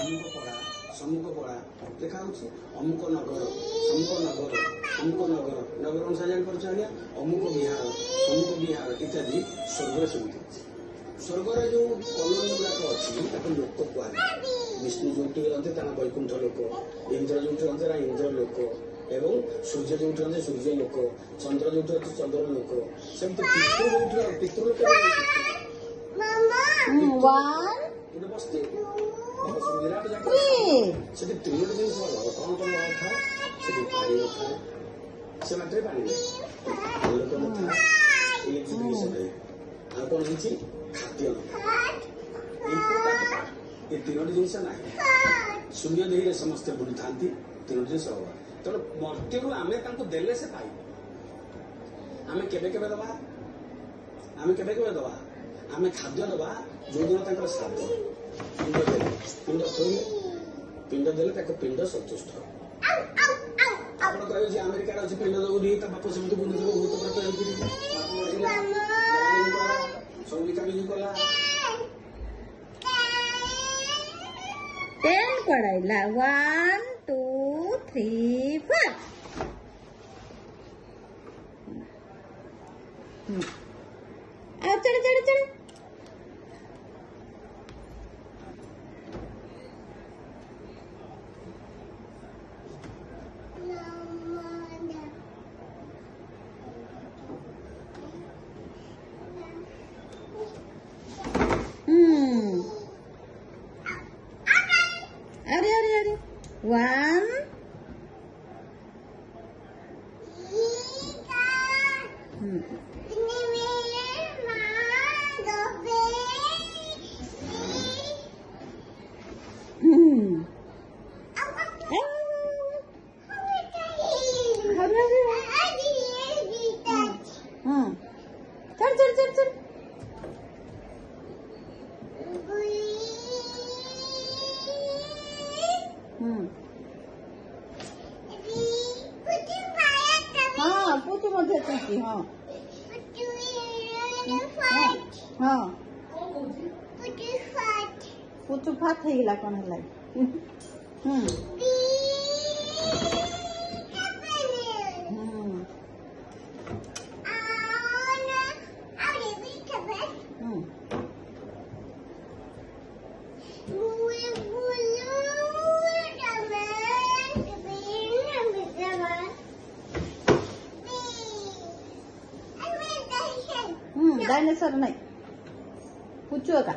सम्मुख पड़ा देखा अमुक नगर नगर अनुसार जापर अमुक विहार इत्यादि स्वर्ग सेमती स्वर्गर जो कलोनी गुड़ाक अच्छी लोक कह विष्णु जो वैकुंठ लोक इंद्र जो इंद्र लोक एवं सूर्य जो सूर्य लोक चंद्र जो चंद्र लोक सेमती पितृलोक बस्ती विराट जाकर से त्रिलोक जिन कौन कौन था से पानी नए से मात्र पानी लोक ना कौन खाद्य ये तीनो जिनस ना शून्य देह समस्ते बुड़ी था तीनो जिन तेणु मृत्यु आम देले से पाई आम के दबा आम खाद्य दबा जो दिन श्राद्ध पिंड देले पिंड थोड़े पिंड देले पिंड सन्तुष्ट आप कहे अमेरिका अच्छे पिंड दौनी बाप से बुझे भूत प्रेत सब बिकाबिकी कला 10 पढ़ाइला 1 2 3 4 अब चढ़ अरे 1 चल हाँ पुचु मध्य चुकी हाँ हाँ पुचु फाट है गिला कौन है डायनासोर नहीं पुचु का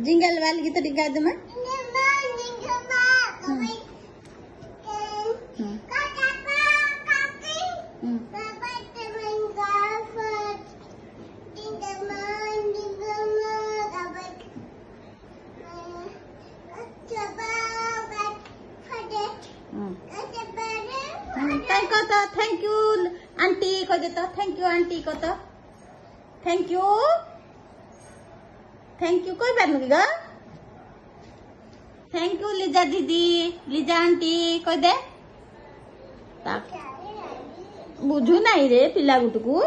जिंगल वाली गीत गा दे मैं थैंक यू आंटी कह देता थैंक यू आंटी कह तो थैंक यू कोई बात नहीं गा थैंक यू लिजा दीदी लिजा आंटी कह दे बुझू नहीं रे पिला गुट को